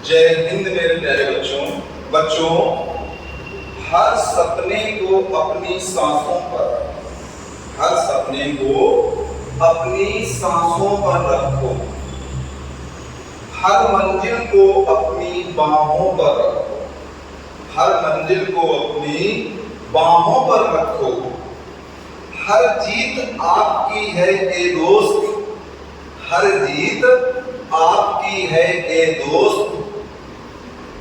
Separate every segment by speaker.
Speaker 1: जय हिंद मेरे प्यारे बच्चों, हर सपने को अपनी सांसों पर हर सपने को अपनी सांसों पर रखो, हर मंजिल को अपनी बाहों पर रखो, हर मंजिल को अपनी बाहों पर रखो। हर जीत आपकी है ए दोस्त, हर जीत आपकी है ए दोस्त,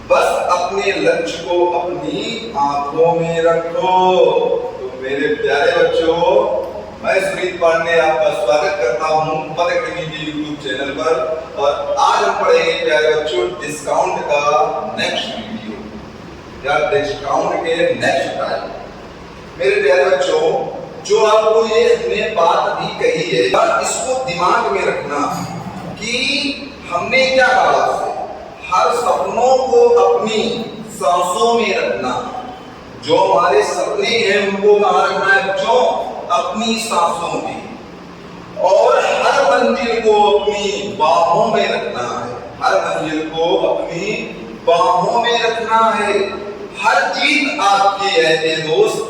Speaker 1: बस अपने लक्ष्य को अपनी आंखों में रखो। तो मेरे प्यारे बच्चों, मैं सुनीत पांडे आपका स्वागत करता हूं पद अकेडमी यूट्यूब चैनल पर। और आज हम पढ़ेंगे प्यारे बच्चों डिस्काउंट का नेक्स्ट वीडियो या डिस्काउंट के नेक्स्ट टाइम। मेरे प्यारे बच्चों, जो आपको ये हमने बात भी कही है, इसको दिमाग में रखना कि हमने क्या कहा से हर सपनों को अपनी सांसों में रखना। जो हमारे सपने हैं उनको कहाँ रखना है बच्चों? अपनी सांसों में। और हर मंजिल को अपनी बाहों में रखना है, हर मंजिल को अपनी बाहों में रखना है। हर जीत आपकी है ए दोस्त,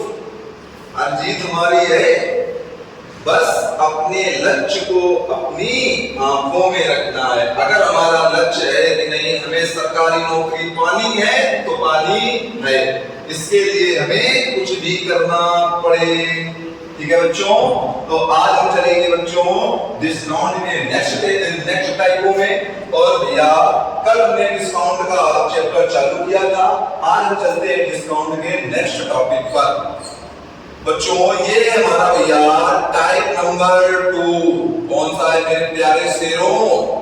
Speaker 1: हर जीत हमारी है, बस अपने लक्ष्य को अपनी आंखों में रखना है। अगर हमारा लक्ष्य है कि नहीं हमें सरकारी नौकरी पानी है तो पानी है, इसके लिए हमें कुछ भी करना पड़े। ठीक है बच्चों, तो आज हम चलेंगे बच्चों डिस्काउंट में नेक्स्ट टाइपों में। और भैया कल हमने डिस्काउंट का चैप्टर चालू किया था, आज हम चलते हैं डिस्काउंट के नेक्स्ट टॉपिक पर। बच्चों ये हमारा भैया टाइप नंबर 2 कौन सा है मेरे प्यारे शेरों?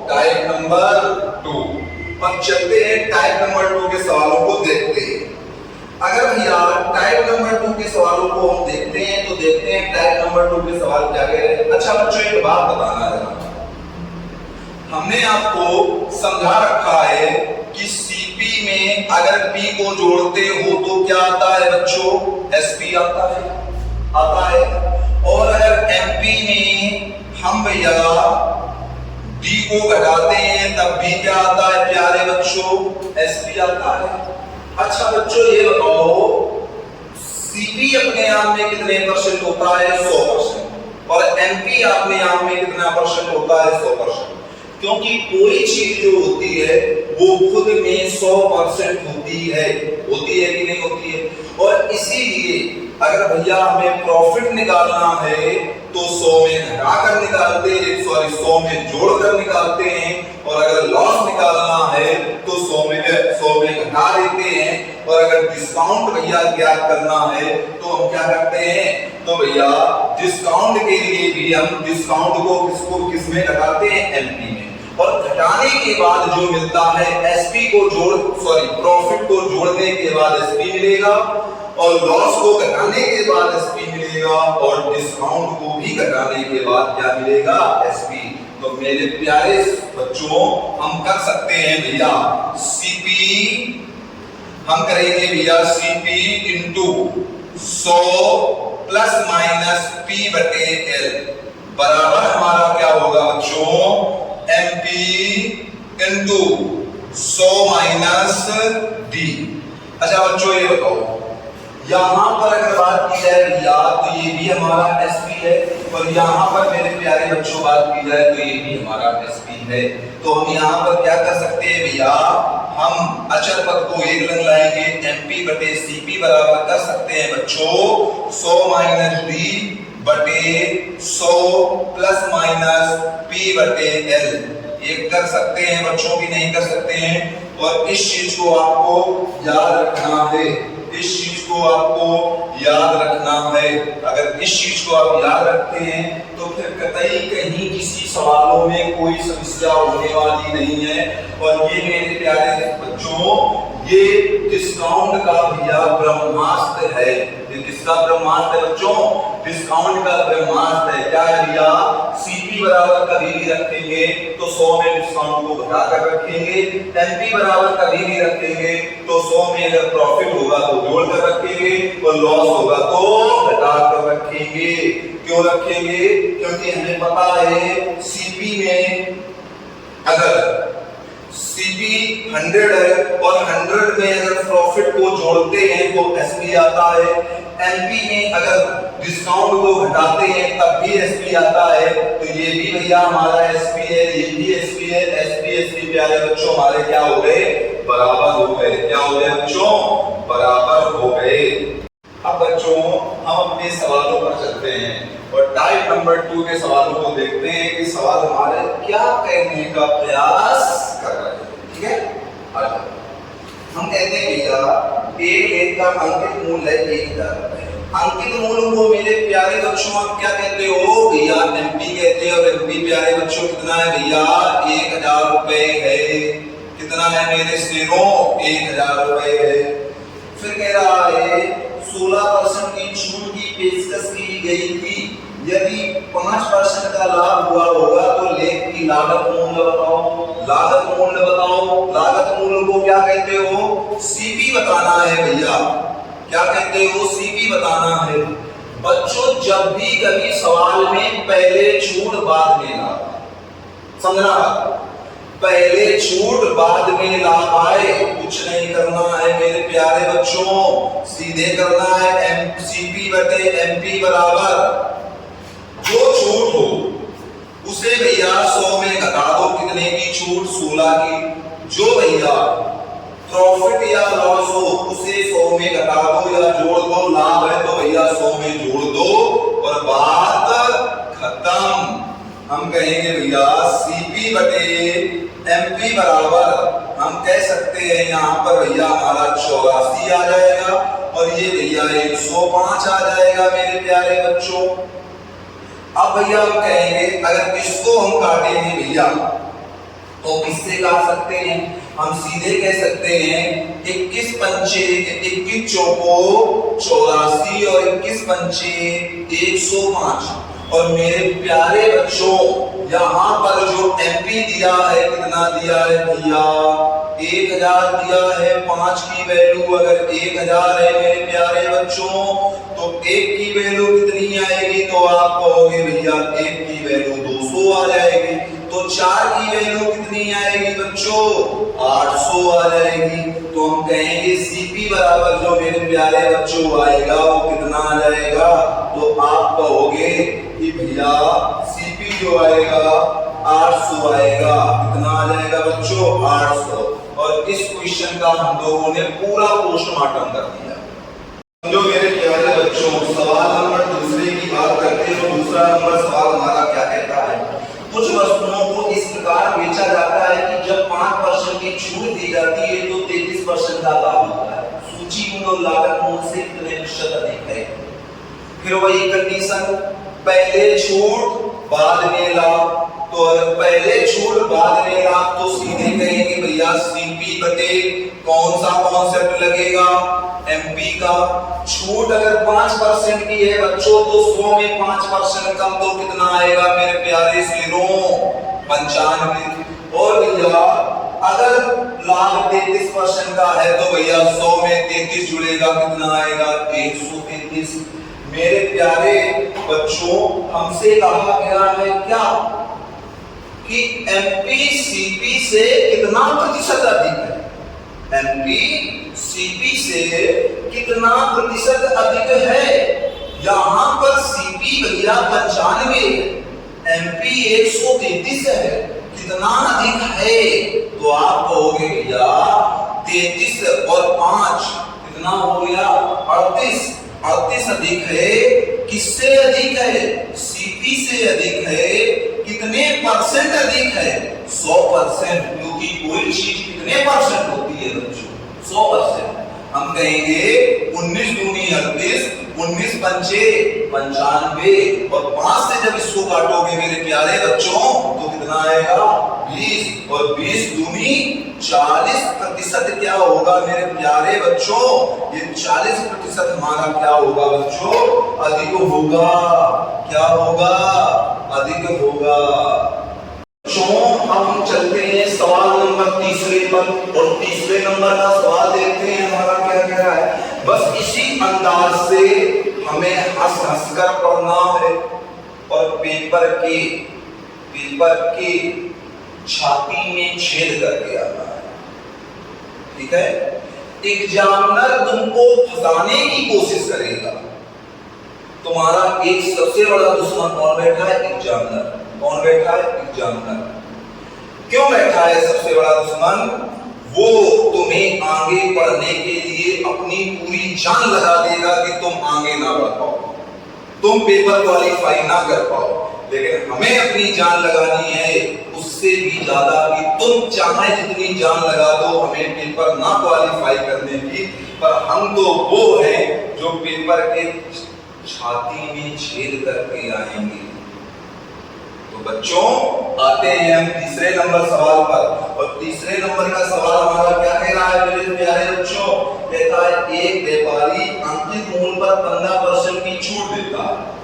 Speaker 1: Type number 2। अब चलते हैं टाइप नंबर 2 के सवालों को देखते हैं। अगर भैया टाइप नंबर 2 के सवालों को हम देखते हैं तो देखते हैं टाइप नंबर 2 के सवाल क्या कह रहे हैं। अच्छा बच्चों, एक बात बताना है, हमने आपको समझा रखा है कि सीपी में अगर पी को जोड़ते हो तो क्या आता है बच्चों? एसपी आता है। और अगर एमपी में हम भैया डी को घटाते हैं तब भी क्या आता है प्यारे बच्चों? एसपी आता है। अच्छा बच्चों ये बताओ, सीपी अपने आप में कितने परसेंट होता है? 100%। और एमपी अपने आप में कितना परसेंट होता है? 100%। क्योंकि कोई चीज जो होती है वो खुद में 100% होती है कि नहीं होती है। और इसीलिए अगर भैया हमें प्रॉफिट निकालना है तो 100 में घटाकर निकालते हैं, 100 में जोड़कर निकालते हैं। और अगर लॉस निकालना है तो 100 में घटा देते हैं। और अगर डिस्काउंट भैया ज्ञात करना है तो हम क्या करते हैं? तो भैया डिस्काउंट के लिए भी हम डिस्काउंट को किस में घटाते हैं? एमपी में। और घटाने के बाद जो मिलता है एसपी को प्रॉफिट को जोड़ने के बाद एसपी मिलेगा, और लॉस को घटाने के बाद एसपी मिलेगा, और डिस्काउंट को भी घटाने के बाद क्या मिलेगा? एसपी। तो मेरे प्यारे बच्चों, हम कर सकते हैं भैया सीपी, हम करेंगे भैया CP into 100 plus minus P बटे एल बराबर हमारा क्या होगा बच्चों? MP into 100 minus D. अच्छा बच्चों ये बताओ, यहां पर अगर बात की जाए भैया तो ये भी हमारा एसपी है, और यहां पर मेरे प्यारे बच्चों बात की जाए तो ये भी हमारा एसपी है। तो हम यहां पर क्या कर सकते हैं भैया? हम अचर पद को एक रंग लाएंगे, एमपी बटे सीपी बराबर कर सकते हैं बच्चों 100 माइनस डी बटे 100 प्लस माइनस पी बटे एल। ये कर सकते हैं बच्चों की नहीं कर सकते हैं? और इस चीज को आपको याद रखना है, इस चीज को आपको याद रखना है। अगर इस चीज को आप याद रखते हैं तो फिर कतई कहीं किसी सवालों में कोई समस्या होने वाली नहीं है। और ये मेरे प्यारे बच्चों, ये डिस्काउंट का भैया ब्रह्मास्त्र है। ये किसका ब्रह्मास्त्र है बच्चों? डिस्काउंट का ब्रह्मास्त्र है। क्या है भैया? सीपी बराबर कभी भी रखेंगे तो 100 में डिस्काउंट को घटाकर रखेंगे, एमपी बराबर कभी भी रखेंगे तो 100 में अगर प्रॉफिट होगा तो जोड़कर रखेंगे, और लॉस होगा तो घटाकर रखेंगे। क्यों रखेंगे? क्योंकि हमें पता है सीपी में अगर सीपी 100 है और 100 में अगर प्रॉफिट को जोड़ते हैं तो एसपी आता है, एमपी में अगर डिस्काउंट को घटाते हैं तब भी एसपी आता है। तो ये भी भैया हमारा एसपी है, ये भी एसपी है। एसपी प्यारे बच्चों हमारे क्या हो गए, बराबर हो गए। क्या हो गए बच्चों, बराबर हो गए। अब बच्चों हम अपने सवालों पर चलते हैं और टाइप नंबर 2 के सवालों को देखते हैं कि सवाल हमारे क्या कहने का प्रयास कर रहे हैं। ठीक है, हम कहते हैं भैया एक लेख का अंकित मूल्य है 1000 रुपए। अंकित मूल्य को मेरे प्यारे बच्चों आप क्या कहते हो भैया, एमपी कहते हैं। और एमपी प्यारे बच्चों कितना है भैया, 1000 रुपए है। कितना है मेरे शेरों, 1000 रुपए है। फिर कह रहा है 16% की छूट की पेशकश की गई थी, यदि 5% का लाभ हुआ होगा तो लेख की लागत मूल्य बताओ। लागत मूल्य बताओ। लागत मूल्य को क्या कहते हो, सीपी बताना है भैया। क्या कहते हो, सीपी बताना है। बच्चों जब भी कभी सवाल में पहले छूट बाद में लाभ, समझना, पहले छूट बाद में लाभ आए, कुछ नहीं करना है मेरे प्यारे बच्चों, सीधे करना है एमसीपी बटे एमपी बराबर जो छूट हो उसे भैया 100 में घटा दो। कितने की छूट, 16 की। जो भैया प्रॉफिट या लॉस हो उसे 100 में घटा दो या जोड़ दो। लाभ है तो भैया 100 में जोड़ दो और बात खत्म। हम कहेंगे भैया सीपी बटे एमपी बराबर, हम कह सकते हैं यहाँ पर भैया हमारा 84 आ जाएगा और ये भैया 105 आ जाएगा मेरे प्यारे बच्चों। अब भैया हम कहेंगे अगर इसको हम काटेंगे भैया तो किससे काट सकते हैं, हम सीधे कह सकते हैं 21 पंचे 21 चौको 84 और 21 पंचे 105। और मेरे प्यारे बच्चों यहाँ पर जो एमपी दिया है कितना दिया है भैया, 1000 दिया है। 5 की वैल्यू अगर 1000 है मेरे प्यारे बच्चों तो 1 की वैल्यू कितनी आएगी, तो आप कहोगे भैया 1 की वैल्यू 200 आ जाएगी। तो 4 की वैल्यू कितनी आएगी बच्चों, 800 आ जाएगी। तो हम कहेंगे सीपी बराबर जो मेरे प्यारे बच्चों आएगा वो कितना आ जाएगा, तो आप कहोगे कि भैया सीपी जो आएगा 800 आएगा। कितना आ जाएगा बच्चों, 800। और इस क्वेश्चन का हम लोगों ने पूरा पोस्टमार्टम कर दिया। जो मेरे प्यारे बच्चों सवाल नंबर दूसरे की बात करते हैं तो दूसरा नंबर सवाल हमारा क्या कहता है, कुछ वस्तुओं को इस प्रकार बेचा जाता है कि जब 5% की छूट दी जाती है तो 33% का लाभ होता है। सूची में लागत मूल्य से कितने प्रतिशत अधिक है। फिर वही कंडीशन, पहले छूट बाद में लाभ। तो अगर पहले छूट बाद में लाभ तो सीधे कहेंगे भैया सीपी बटे कौन सा कॉन्सेप्ट लगेगा, एमपी का। छूट अगर 5% की है बच्चों तो 100 में 5% कम तो कितना आएगा मेरे प्यारे शेरों, 95। और भैया अगर लाभ 33% का है तो भैया 100 में 33 जुड़ेगा, कितना आएगा 133। मेरे प्यारे बच्चों हमसे कहा गया है क्या कि एमपी सीपी से कितना प्रतिशत अधिक है, एमपी सीपी से कितना प्रतिशत अधिक है। यहां पर सीपी भैया 95 है, एमपी 133 है, कितना अधिक है, तो आप कहोगे भैया 33 और 5 कितना हो गया 38। 38 अधिक है, किससे अधिक है, सीपी से अधिक है। कितने परसेंट अधिक है, 100%। क्योंकि कोई चीज कितने परसेंट होती है बच्चों, 100%। हम कहेंगे 19 दूनी 38, 19 पंचे 95 और 5 से जब इसको काटोगे मेरे प्यारे बच्चों तो कितना आएगा 20 और 20 दूनी 40% क्या होगा मेरे प्यारे बच्चों, ये 40% हमारा क्या होगा बच्चों, अधिक होगा। क्या होगा, अधिक होगा। हम चलते हैं सवाल नंबर तीसरे पर और तीसरे नंबर का सवाल देखते हैं हमारा क्या कह रहा है। बस इसी अंदाज से हमें हंस हंस कर पढ़ना है और पेपर के छाती में छेद करके आता है। ठीक है, एग्जामिनर तुमको फंसाने की कोशिश करेगा। तुम्हारा एक सबसे बड़ा दुश्मन कौन बैठा है? एग्जामिनर। कौन बैठा है? एग्जामिनर। क्यों बैठा है सबसे बड़ा दुश्मन? वो तुम्हें आगे बढ़ने के लिए अपनी पूरी जान लगा देगा कि तुम आगे ना बढ़ पाओ, तुम पेपर क्वालिफाई ना कर पाओ। लेकिन हमें अपनी जान लगानी है उससे भी ज्यादा, कि तुम चाहे जितनी जान लगा दो हमें पेपर ना क्वालिफाई करने की, पर हम तो वो हैं जो पेपर के छाती में छेद करके आएंगे। तो बच्चों, आते हैं हम तीसरे नंबर सवाल पर। और तीसरे नंबर का सवाल हमारा क्या कह रहा है मेरे प्यारे बच्चों? कहता है एक व्यापारी अंकित मूल्य पर 15% की छूट देता है।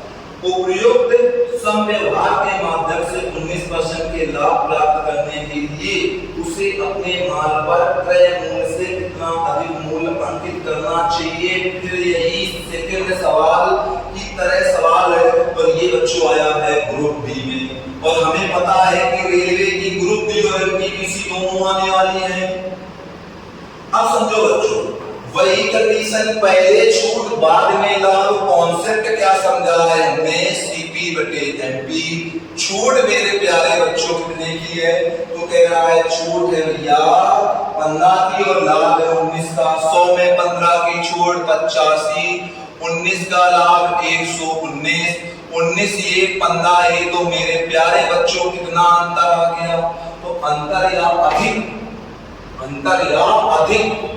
Speaker 1: उपयुक्त संव्यवहार के माध्यम से 19% के लाभ प्राप्त करने के लिए उसे अपने माल पर क्रय मूल्य से कितना अधिक मूल्य अंकित करना चाहिए। फिर यही सेकंड सवाल की तरह सवाल है, और ये बच्चों आया है ग्रुप डी में। और हमें पता है कि रेलवे की ग्रुप डी और एनटीपीसी दोनों आने वाली है। अब समझो बच्चों, वही कंडीशन, पहले छूट बाद में लाभ। कॉन्सेप्ट क्या समझा है हमने? सीपी बटे एमपी। छूट मेरे प्यारे बच्चों कितने की है? तो कह रहा है छूट है भैया 15 की और लाभ है 19 का। 100 में 15 की छूट 85, 19 का लाभ 119, 19 ये 15 है। तो मेरे प्यारे बच्चों कितना अंतर आ गया? तो अंतर या अधिक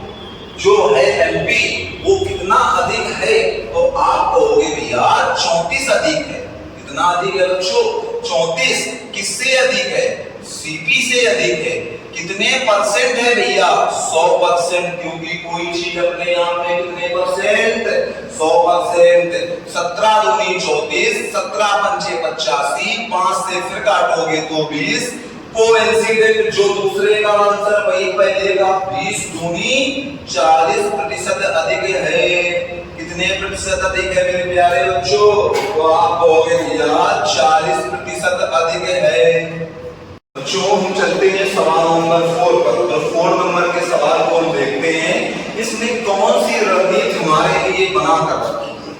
Speaker 1: जो है एमपी वो कितना अधिक है? तो आप कहोगे भैया 34 अधिक है। कितना अधिक है बच्चों? 34। किससे अधिक है? सीपी से अधिक है। कितने परसेंट है भैया? 100%। क्योंकि कोई चीज अपने आप में कितने परसेंट? 100%। 17 दूनी 34, 17 पंचे 85, 5 से फिर काटोगे तो 20। कोइंसिडेंट जो दूसरे का आंसर वही पहले का। 20 दूनी 40% अधिक है। कितने प्रतिशत अधिक है मेरे प्यारे बच्चों? तो आप कहोगे भैया 40% अधिक है। बच्चों हम चलते हैं सवाल नंबर 4 पर। तो 4 नंबर के सवाल को हम देखते हैं, इसमें कौन सी रणनीति हमारे लिए बना कर रखी है।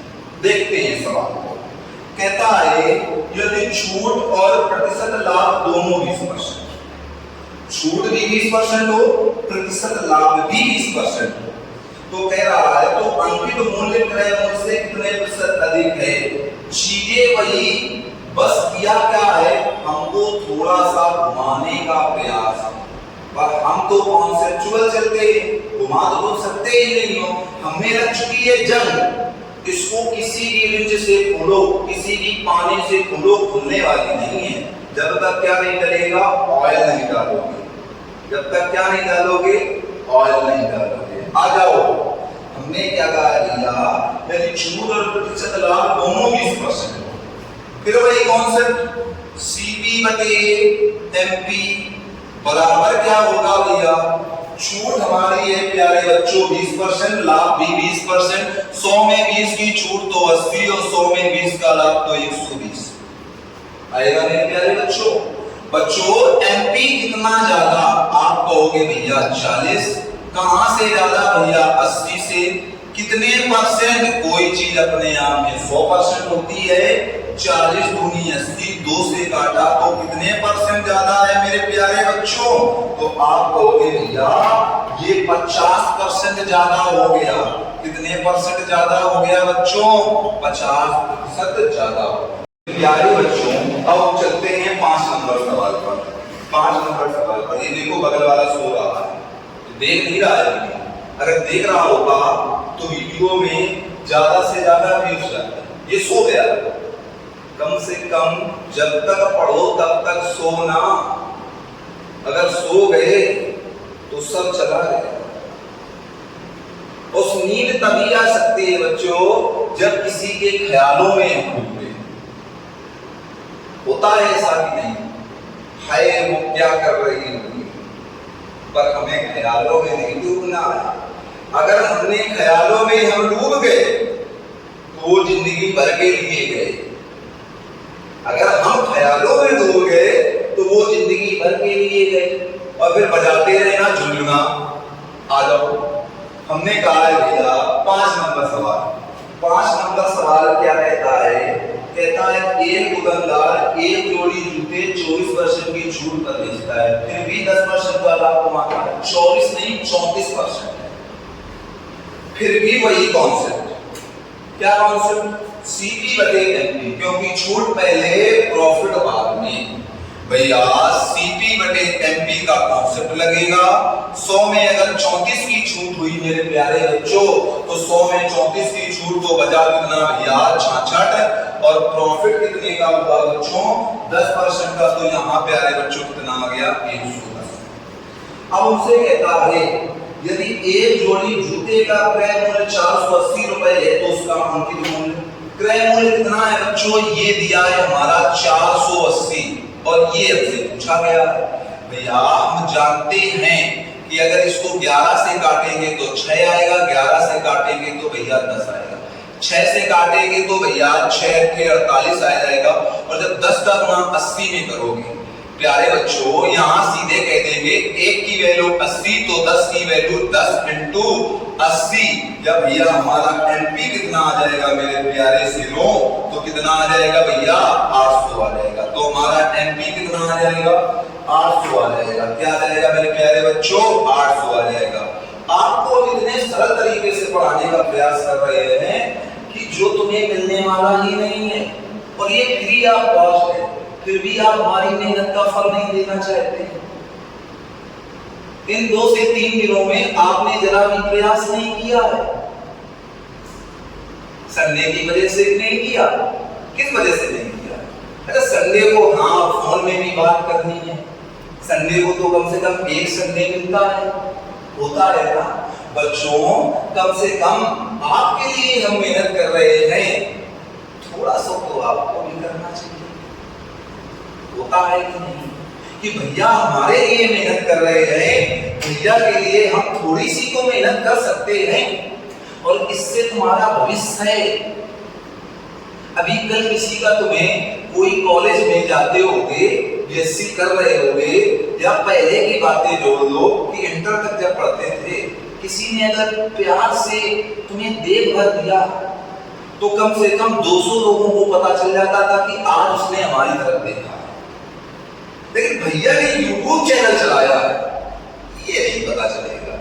Speaker 1: देखते हैं सवाल को। कहता है यदि छूट और प्रतिशत लाभ दोनों 20%, छूट भी 20% हो, प्रतिशत लाभ भी 20% हो, तो कह रहा है तो अंकित मूल्य क्रय मूल्य से कितने प्रतिशत अधिक है? चीजें वही, बस किया क्या है, हमको थोड़ा सा घुमाने का प्रयास है। पर हम तो कॉन्सेप्चुअल चलते हैं, घुमा तो सकते ही नहीं हो। हमें लग चुकी है जंग, इसको किसी भी रिंच से खोलो, किसी भी पानी से खोलो, खुलने वाली नहीं है जब तक क्या नहीं डलेगा? ऑयल नहीं डालोगे। जब तक क्या नहीं डालोगे? ऑयल नहीं डालोगे। आ जाओ, हमने क्या कहा भैया? यदि छूट और प्रतिशत लाभ दोनों 20%, फिर वही कॉन्सेप्ट सीपी बटे एमपी बराबर क्या होगा भैया? छूट हमारी है प्यारे बच्चों 20%, लाभ भी 20%। 100 में 20 की छूट तो 80 और 100 में 20 का लाभ तो 120 आएगा मेरे प्यारे बच्चों। एमपी कितना ज्यादा? आप कहोगे भैया 40। कहां से ज्यादा भैया? 80 से। कितने परसेंट? कोई चीज अपने आप में 100% होती है। 40 दूनी 80, 2 से काटा तो कितने परसेंट ज्यादा है मेरे प्यारे बच्चों? तो आप कहोगे भैया ये 50% ज्यादा हो गया। कितने परसेंट ज्यादा हो गया बच्चों? 50% ज्यादा हो गया। प्यारे बच्चों अब चलते हैं 5 नंबर सवाल पर। 5 नंबर सवाल पर ये देखो बगल वाला सो रहा है, देख नहीं रहा है। अगर देख रहा होगा तो वीडियो में ज्यादा से ज्यादा व्यूज जाते हैं। ये सो गया, कम से कम जब तक पढ़ो तब तक सोना। अगर सो गए तो सब चला गया। उस नींद तभी आ सकती है बच्चों जब किसी के ख्यालों में हम डूबे। होता है ऐसा कि नहीं? हाय वो क्या कर रही होगी, पर हमें ख्यालों में नहीं डूबना है। अगर हमने ख्यालों में हम डूब गए तो वो जिंदगी भर के लिए गए। अगर हम ख्यालों में डूब गए तो वो जिंदगी भर के लिए गए और फिर बजाते रहे ना झुनझुना। आ जाओ, हमने कहा है भैया 5 नंबर सवाल। 5 नंबर सवाल क्या कहता है? कहता है एक दुकानदार एक जोड़ी जूते 24% की छूट पर बेचता है, फिर भी 10% का लाभ कमाता है। 24 नहीं 34%। फिर भी वही कॉन्सेप्ट। क्या कॉन्सेप्ट? सीपी बटे एमपी, क्योंकि छूट पहले प्रॉफिट बाद में। भैया सीपी बटे एमपी का कॉन्सेप्ट लगेगा। 100 में अगर 34 की छूट हुई मेरे प्यारे बच्चों, तो 100 में 34 की छूट तो बचा कितना भैया? 66। और प्रॉफिट कितने का हुआ बच्चों? 10% का। तो यहाँ प्यारे बच्चों कितना आ गया? 110। अब उनसे कहता है यदि एक जोड़ी जूते का क्रय मूल्य 480 रुपए है तो उसका अंकित मूल्य, क्रय मूल्य कितना है बच्चों? ये दिया है हमारा 480 और ये हमसे पूछा गया है। भैया हम जानते हैं कि अगर इसको 11 से काटेंगे तो 6 आएगा, 11 से काटेंगे तो भैया 10 आएगा, 6 से काटेंगे तो भैया 6 के 48 आ जाएगा। और जब 10 का गुणा 80 में करोगे प्यारे बच्चों, यहां सीधे कह देंगे एक की वैल्यू 80 तो 10 की वैल्यू 10 इंटू 80। या भैया हमारा एमपी कितना आ जाएगा मेरे प्यारे सिरों? तो कितना आ जाएगा भैया? 800 आ जाएगा। तो हमारा एमपी कितना आ जाएगा? 800 आ जाएगा। क्या आ जाएगा मेरे प्यारे बच्चों? 800 आ जाएगा। आपको इतने सरल तरीके से पढ़ाने का प्रयास कर रहे हैं कि जो तुम्हें मिलने वाला ही नहीं है, और ये फ्री ऑफ कॉस्ट है, फिर भी आप हमारी मेहनत का फल नहीं देना चाहते। इन 2 से 3 दिनों में आपने जरा भी प्रयास नहीं किया है। संडे की वजह से नहीं किया। किस वजह से नहीं किया? अरे संडे को हाँ फोन में भी बात करनी है, संडे को तो कम से कम एक संडे मिलता है, होता है ना बच्चों? कम से कम आपके लिए हम मेहनत कर रहे हैं, थोड़ा सा तो आपको भी करना चाहिए। होता है कि नहीं कि भैया हमारे लिए मेहनत कर रहे हैं, भैया के लिए हम थोड़ी सी तो मेहनत कर सकते हैं, और इससे तुम्हारा भविष्य है। अभी कल किसी का तुम्हें कोई कॉलेज में जाते होगे, बीएससी कर रहे होगे, या पहले की बातें जोड़ लो कि इंटर तक जब पढ़ते थे, किसी ने अगर प्यार से तुम्हें देख भर दिया तो कम से कम 200 लोगों को पता चल जाता था कि आज उसने हमारी तरफ देखा। लेकिन भैया ने यूट्यूब चैनल चलाया है, ये नहीं पता चलेगा,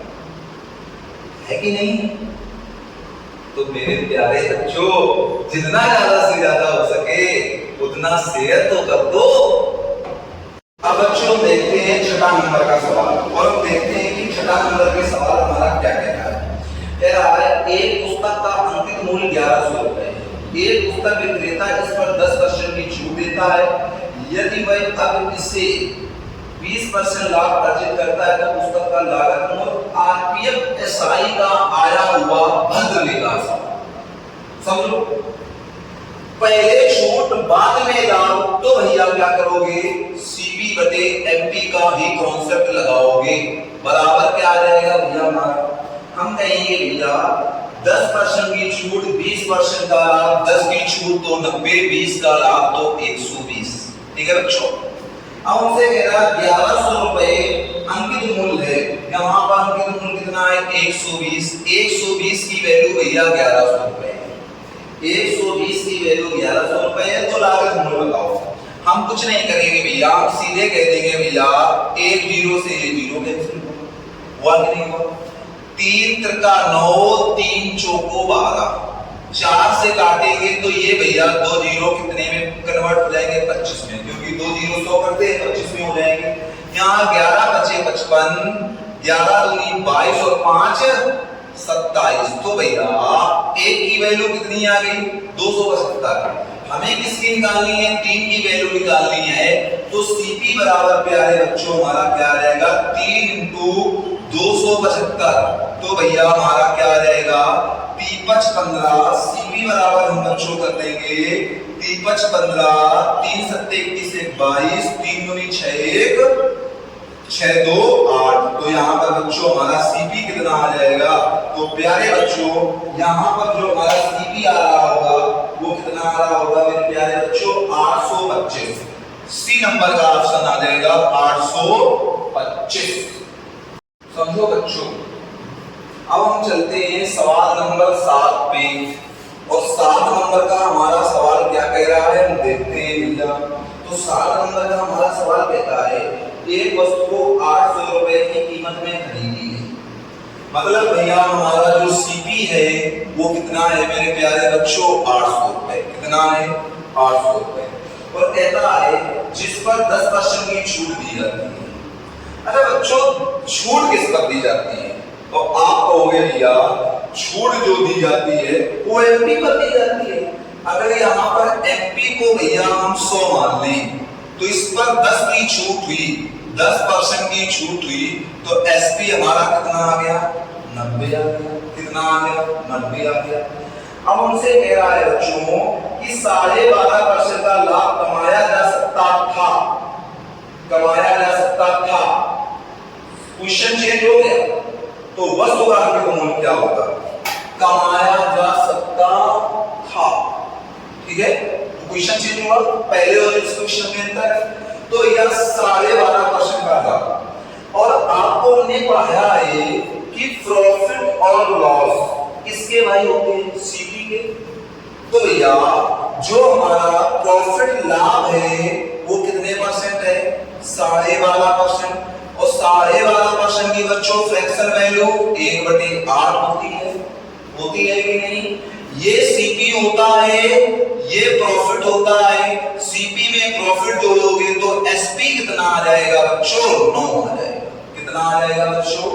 Speaker 1: है कि नहीं? तो मेरे प्यारे बच्चों, जितना ज्यादा से ज्यादा हो सके उतना शेयर तो कर दो। अब बच्चों देखते हैं 6 नंबर का सवाल, और हम देखते हैं कि 6 नंबर के सवाल हमारा क्या कहता है। कह रहा है एक पुस्तक का अंकित मूल्य 1100 रुपए है। एक पुस्तक विक्रेता इस पर 10% की छूट देता है। यदि वह अब इससे 20% लाभ अर्जित करता है तो पुस्तक का लागत मूल्य आरपीएफ एसआई का आया हुआ भद्र लेगा। समझो, पहले छूट बाद में लाभ, तो भैया क्या करोगे? सीपी बटे एमपी का ही कॉन्सेप्ट लगाओगे। बराबर क्या आ जाएगा भैया हमारा? हम कहेंगे भैया 10% की छूट 20% का लाभ, 10 की छूट तो 90, 20 का लाभ तो 120। ठीक है बच्चों? अब उनसे कह रहा 1100 रुपए अंकित मूल्य है। यहाँ पर अंकित मूल्य कितना है? 120। 120 की वैल्यू भैया 1100 रुपए है। 120 की वैल्यू 1100 रुपए है, तो लागत मूल्य लगाओ। हम कुछ नहीं करेंगे भैया, हम सीधे कह देंगे भैया 1 0 से ये 0 कैंसिल हुआ कि नहीं हुआ? 3 त्रिका 9, 3 चौको 12, 4 से काटेंगे तो ये भैया 2 0 कितने में कन्वर्ट हो जाएंगे? 25 में, क्योंकि 2 0 100 करते हैं 25 में हो जाएंगे। यहाँ 11 बचे 55, 11 दूनी 22 और 5 27। तो भैया एक की वैल्यू कितनी आ गई? 275। हमें किसकी निकालनी है? 3 की वैल्यू निकालनी है। तो सीपी बराबर प्यारे बच्चों हमारा क्या आ जाएगा? 3 इंटू 275। तो भैया हमारा क्या आ जाएगा? 3 15। सीपी बराबर हम बच्चों कर देंगे 3 15, 3 7 21 22, 3 दूनी 6 1 6 2 8। तो यहाँ पर बच्चों हमारा सीपी कितना आ जाएगा? तो प्यारे बच्चों यहाँ पर जो हमारा सीपी आ रहा होगा वो कितना आ रहा होगा मेरे प्यारे बच्चों? 825। सी नंबर का ऑप्शन आ जाएगा 825। समझो बच्चों। अब हम चलते हैं सवाल नंबर 7 पे, और 7 नंबर का हमारा सवाल क्या कह रहा है हम देखते हैं भैया। तो 7 नंबर का हमारा सवाल कहता है एक वस्तु को 800 रुपए की कीमत में खरीदी है। मतलब भैया हमारा जो सीपी है वो कितना है मेरे प्यारे बच्चों, 800 रुपए। कितना है? 800 रुपए। और कहता है जिस पर 10% की छूट दी जाती है। अच्छा बच्चों, छूट किस पर दी जाती है? तो आप कहोगे भैया छूट जो दी जाती है वो एमपी पर दी जाती है। अगर यहाँ पर एमपी को भैया हम 100 मान लें, तो इस पर 10 की छूट हुई, 10% की छूट हुई, तो एसपी हमारा कितना आ गया? 90 आ गया। कितना आ गया? 90 आ गया। अब उनसे कह रहा है बच्चों कि 12.5% का लाभ कमाया जा सकता था। कमाया जा सकता था। क्वेश्चन चेंज हो गया, तो वस्तु का अंकित मूल्य क्या होगा? कमाया जा सकता था। ठीक है, क्वेश्चन चेंज हुआ, पहले और इस क्वेश्चन में अंतर है। तो यह 12.5% का था। और आपको हमने पढ़ाया है कि प्रॉफिट और लॉस किसके भाई होते हैं? सीपी के। तो भैया जो हमारा प्रॉफिट लाभ है वो कितने परसेंट है? 12.5%। और 12.5% की बच्चों फ्रैक्शन वैल्यू 1/8 होती है। होती है कि नहीं? ये सीपी होता है, ये प्रॉफिट होता है। सीपी में प्रॉफिट जोड़ोगे तो एसपी कितना आ जाएगा बच्चों? 9 आ जाएगा। कितना आ जाएगा बच्चों?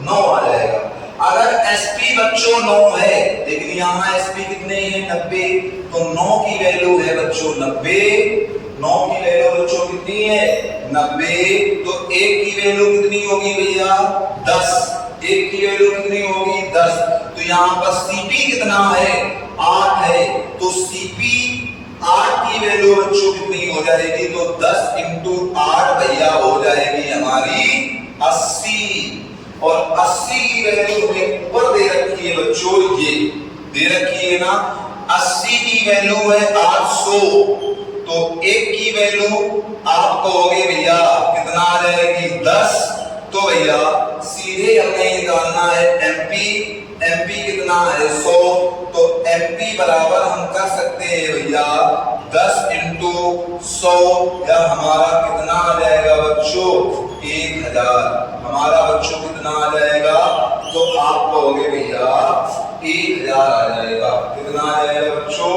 Speaker 1: 9 आ जाएगा। अगर एसपी बच्चों 9 है, लेकिन यहाँ एसपी कितने हैं? 90। तो 9 की वैल्यू है बच्चों 90। 9 की वैल्यू बच्चों कितनी है? 90। तो 1 की वैल्यू कितनी होगी भैया? 10। 1 की वैल्यू कितनी होगी? 10। तो यहाँ पर सीपी कितना है? 8 है। तो सीपी 8 की वैल्यू बच्चों कितनी हो जाएगी? तो 10 इंटू 8 भैया हो जाएगी हमारी 80। और 80 की वैल्यू हमें ऊपर दे रखी है बच्चों, ये दे रखी है ना। 80 की वैल्यू है 800। तो 1 की वैल्यू आप कहोगे भैया कितना आ जाएगी? 10। तो भैया सीधे हमें निकालना है एमपी। एमपी कितना है? 100। तो एमपी बराबर हम कर सकते हैं भैया 10 इंटू 100, या हमारा कितना आ जाएगा बच्चों? 1000। हमारा बच्चों कितना आ जाएगा? तो आप कहोगे भैया 1000 आ जाएगा। कितना आ जाएगा बच्चों?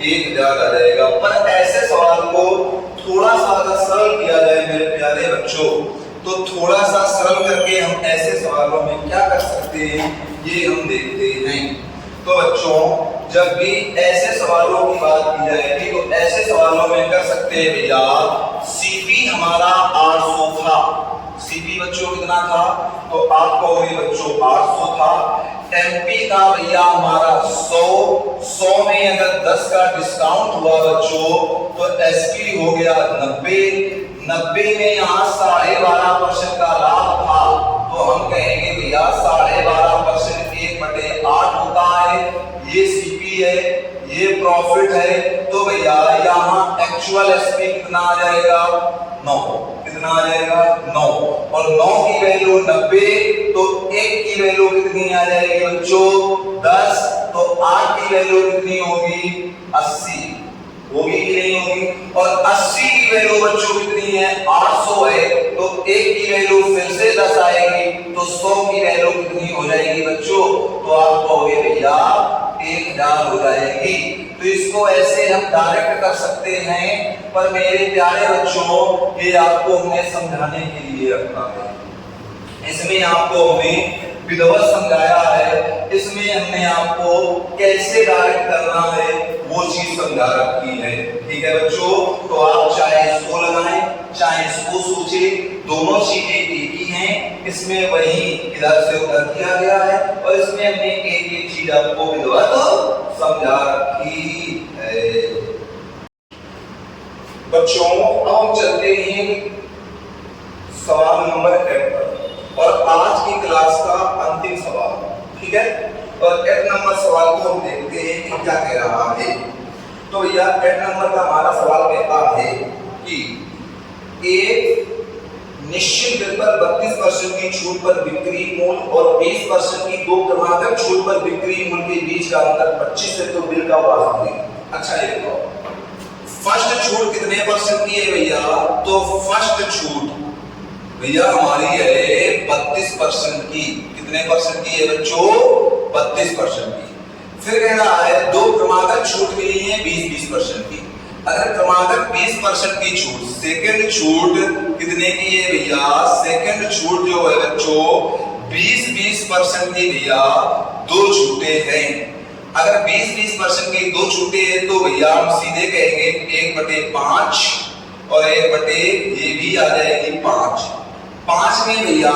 Speaker 1: 1000 आ जाएगा। पर ऐसे सवाल को थोड़ा सा अगर सरल किया जाए मेरे प्यारे बच्चों, तो थोड़ा सा सरल करके हम ऐसे सवालों में क्या कर सकते हैं ये हम देखते हैं। तो बच्चों जब भी ऐसे सवालों की बात की जाएगी तो ऐसे सवालों में कर सकते हैं भैया सीपी हमारा 800 था। सीपी बच्चों कितना था? तो आप कहोगे बच्चों 800 था। एमपी का भैया हमारा 100 में अगर 10 का डिस्काउंट हुआ बच्चों तो एसपी हो गया 90 में यहाँ 12.5% का लाभ था। तो हम कहेंगे भैया 12.5% 1/8 होता है। ये सीपी है, ये प्रॉफिट है। तो भैया यहाँ एक्चुअल एसपी कितना आ जाएगा? 9। कितना आ जाएगा? 9। और 9 की वैल्यू 90। तो 1 की वैल्यू कितनी आ जाएगी बच्चों? 10। तो 8 की वैल्यू कितनी होगी? 80 होगी कि नहीं होगी? और 80 की वैल्यू बच्चों कितनी है? 800 है। तो 1 की वैल्यू फिर से 10 आएगी। तो 100 की वैल्यू कितनी हो जाएगी बच्चों? तो आप कहोगे भैया 1000 हो जाएगी। तो इसको ऐसे हम डायरेक्ट कर सकते हैं, पर मेरे प्यारे बच्चों ये आपको हमने समझाने के लिए रखा है। इसमें आपको हमने विधिवत समझाया है, इसमें हमने आपको कैसे डायरेक्ट करना है वो चीज समझा रखी है। ठीक है बच्चों, तो आप चाहे इसको लगाएं चाहे इसको सोचें, दोनों चीजें एक ही हैं। इसमें वही इधर से उधर किया गया है और इसमें हमने एक एक चीज आपको विधिवत समझा रखी है। बच्चों अब हम चलते हैं सवाल नंबर 8 पर, और आज की क्लास का अंतिम सवाल। ठीक है, और 8 नंबर सवाल को हम देखते हैं कि क्या कह रहा है। तो यह 8 नंबर का हमारा सवाल कहता है कि एक निश्चित बिल पर 32% की छूट पर बिक्री मूल्य और 20% की दो क्रमागत छूट पर बिक्री मूल्य के बीच का अंतर 25 है, तो बिल का वास्तविक। अच्छा ये बताओ फर्स्ट छूट कितने परसेंट की है भैया? तो फर्स्ट छूट भैया हमारी है 32% की। कितने परसेंट की है बच्चों? 32% की। फिर कह रहा है दो क्रमागत छूट मिली है 20-20% की। अगर क्रमागत 20% की छूट, सेकंड छूट कितने की है भैया? सेकंड छूट जो है बच्चों 20-20% की भैया दो छूटे हैं। अगर 20-20% की दो छूटे हैं तो भैया हम सीधे कहेंगे 1/5 और 1/, ये भी आ जाएगी 5। 5 में भैया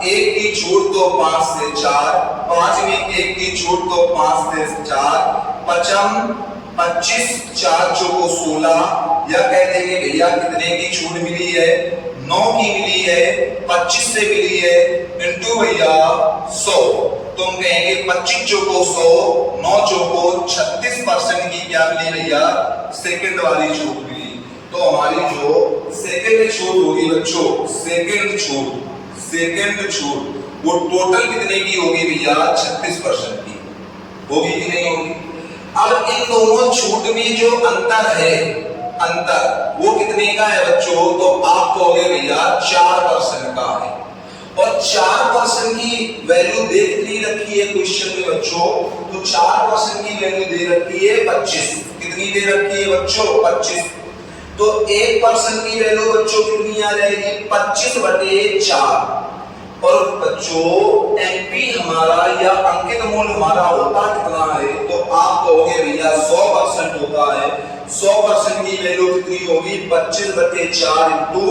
Speaker 1: 1 की छूट तो 5 से 4, 5 में 1 की छूट तो 5 से 4, पचम 25, 4 चौको 16, या कह देंगे भैया कितने की छूट मिली है? 9 की मिली है, 25 से मिली है, इंटू भैया 100, तो हम कहेंगे 25 चौको 100, 9 चौको 36% की क्या मिली भैया? सेकंड वाली छूट मिली। तो हमारी जो सेकंड छूट होगी बच्चों, सेकंड छूट वो टोटल कितने की होगी भैया? 36% की होगी कि नहीं होगी? अब इन दोनों छूट में जो अंतर है, अंतर वो कितने का है बच्चों? तो आप कहोगे भैया 4% का है। और 4% की वैल्यू दे कितनी रखी है क्वेश्चन में बच्चों? तो 4% की वैल्यू दे रखी है 25। कितनी दे रखी है बच्चों? 25। तो 1% की वैल्यू बच्चों कितनी आ जाएगी? 25/4। और बच्चों एमपी हमारा या अंकित मूल्य हमारा होता कितना है? तो आप कहोगे भैया 100% होता है। 100% की वैल्यू कितनी होगी? 25/4 इंटू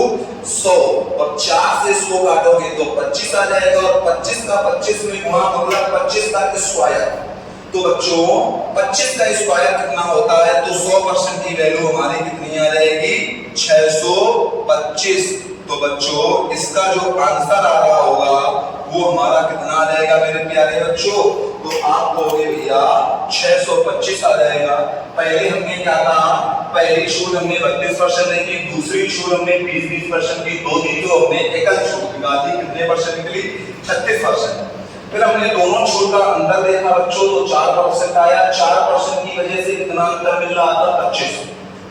Speaker 1: 100, और 4 से 100 काटोगे तो 25 आ जाएगा, और 25 का 25 में गुणा मतलब 25 का स्क्वायर। तो बच्चों 25 का स्क्वायर कितना होता है? तो 100% की वैल्यू हमारी कितनी आ जाएगी? 625। तो बच्चों इसका जो आंसर आ रहा होगा वो हमारा कितना आ जाएगा मेरे प्यारे बच्चों? तो आप कहोगे भैया 625 आ जाएगा। पहले हमने क्या कहा? पहली छूट हमने 32% देखी, दूसरी छूट हमने 20-20% की दो दी, तो हमने एकल छूट निकाली। कितने परसेंट निकली? 36%। फिर हमने दोनों छूट का अंतर देखा बच्चों, तो 4% आया। 4% की वजह से कितना अंतर मिल रहा था? 25।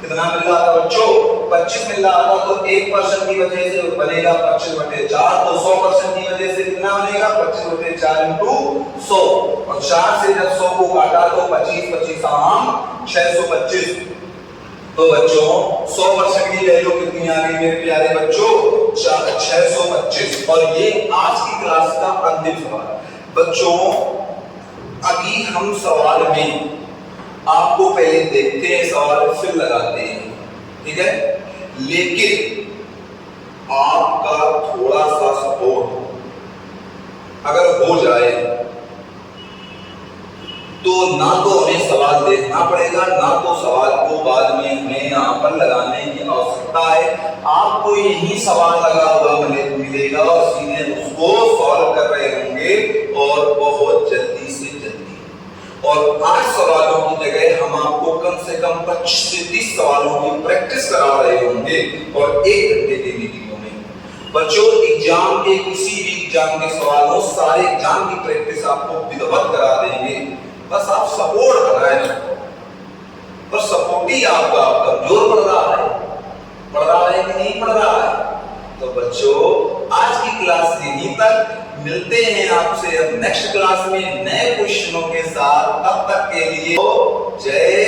Speaker 1: कितना मिल रहा था बच्चों? 25 मिल रहा था। तो 1% की वजह से बनेगा 25/4, तो 100% की वजह से कितना बनेगा? 25/4 इंटू 100, और 4 से जब 100 को काटा तो 25 आम 625। तो बच्चों 100% की वैल्यू कितनी आ गई मेरे प्यारे बच्चों? 625। और ये आज की क्लास का अंतिम सवाल बच्चों। अभी हम सवाल में आपको पहले देखते हैं सवाल, फिर लगाते हैं, ठीक है? लेकिन आपका थोड़ा सा सपोर्ट अगर हो जाए तो ना तो हमें सवाल देखना पड़ेगा, ना तो सवाल को बाद में हमें यहाँ पर लगाने की आवश्यकता है। आपको यही सवाल लगा हुआ मिलेगा और सीधे उसको सॉल्व कर रहे होंगे, और बहुत जल्दी से जल्दी। और 8 सवालों की जगह हम आपको कम से कम 25 से 30 सवालों की प्रैक्टिस करा रहे होंगे, और 1 घंटे की वीडियो में। बच्चों एग्जाम के किसी भी एग्जाम के सवालों, सारे एग्जाम की प्रैक्टिस आपको विधिवत करा देंगे। बस आप सपोर्ट बनाए रखो, पर सपोर्ट ही आपका कमजोर पड़ रहा है कि नहीं पड़ रहा है? तो बच्चों आज की क्लास यहीं तक। मिलते हैं आपसे अब नेक्स्ट क्लास में नए क्वेश्चनों के साथ। तब तक के लिए जय